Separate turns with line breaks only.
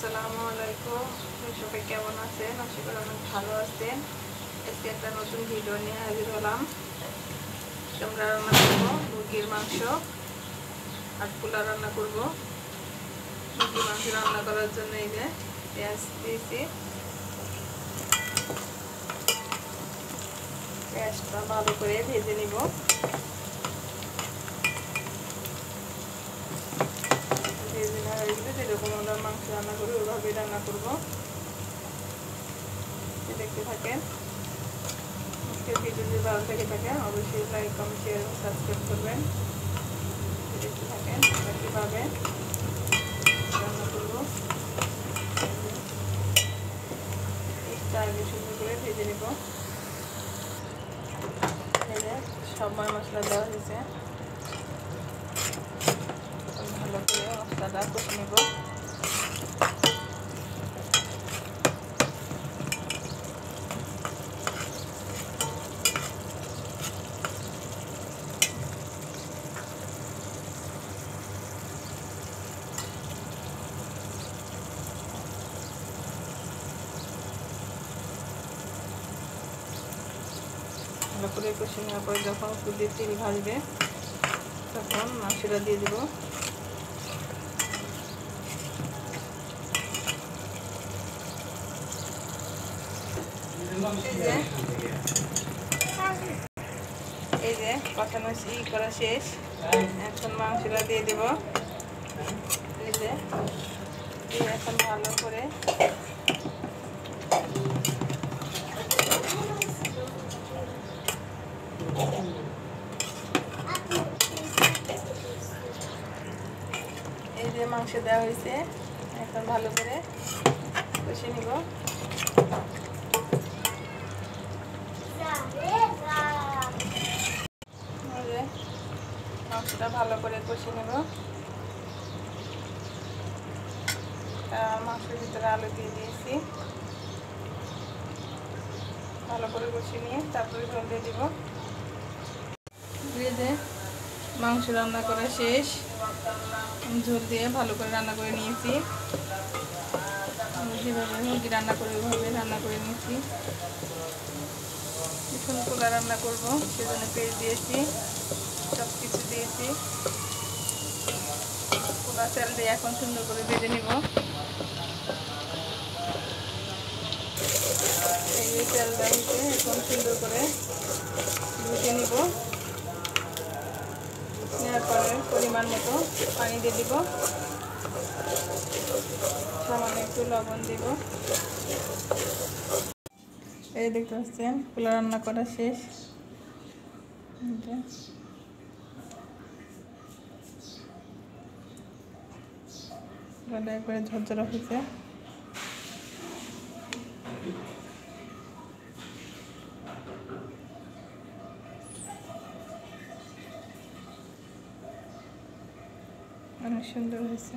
আসসালামু আলাইকুম। সবাই কেমন আছেন? আশা করি অনেক ভালো আছেন। আজকে একটা নতুন ভিডিও নিয়ে হাজির হলাম। আমরা রান্না করবো মুরগির মাংস আর পোলা রান্না করবো। মুরগির মাংস রান্না করার জন্য এই যে পেঁয়াজ দিয়েছি। পেঁয়াজটা ভালো করে ভেজে নিব। ভেজে নেওয়া হয়ে গেলে যেরকম আমরা মাংস রান্না করি ওইভাবেই রান্না করবো। দেখতে থাকেন। আজকের ভিডিও যদি ভালো থেকে থাকে অবশ্যই লাইক কমেন্ট শেয়ার এবং সাবস্ক্রাইব করবেন। দেখতে থাকেন কীভাবে রান্না করবো। এটা আগে সুন্দর করে ভেজে নেব। সব মশলা দেওয়া হয়েছে, ভালো করে মশলাটা কষে নেব। ভালো করে কষে নেওয়ার পরে যখন একটু দিয়ে তেল ভাজবে তখন মাংসটা দিয়ে দেবো। এই যে কষানো করা শেষ, এখন মাংসটা দিয়ে দেব। এই যে এখন ভালো করে এই যে মাংস দেওয়া হয়েছে, এখন ভালো করে কষে নিব। মাংসটা ভালো করে কষে নেব। মাংসের ভিতরে আলু দিয়ে দিয়েছি, ভালো করে কষে নিয়ে তারপরে জল দিয়ে দিব। যে মাংস রান্না করা শেষ, ঝোল দিয়ে ভালো করে রান্না করে নিয়েছি। যেভাবে মুরগি রান্না করে ওইভাবে রান্না করে নিয়েছি। এখন পোলা রান্না করবো, সেজন্য পেঁয়াজ দিয়েছি, সব কিছু দিয়েছি। পোলা চাল দিয়ে এখন সুন্দর করে ভেজে নিব। এই চালটা হচ্ছে এখন সুন্দর করে ভেজে নিব। নেওয়ার পরে পরিমাণ মতো পানি দিয়ে দিব, সামান্য একটু লবণ দিব। এই দেখতে পাচ্ছেন পোলা রান্না করা শেষ। একবারে ঝরঝরা হয়েছে। অনেক সুন্দর হয়েছে।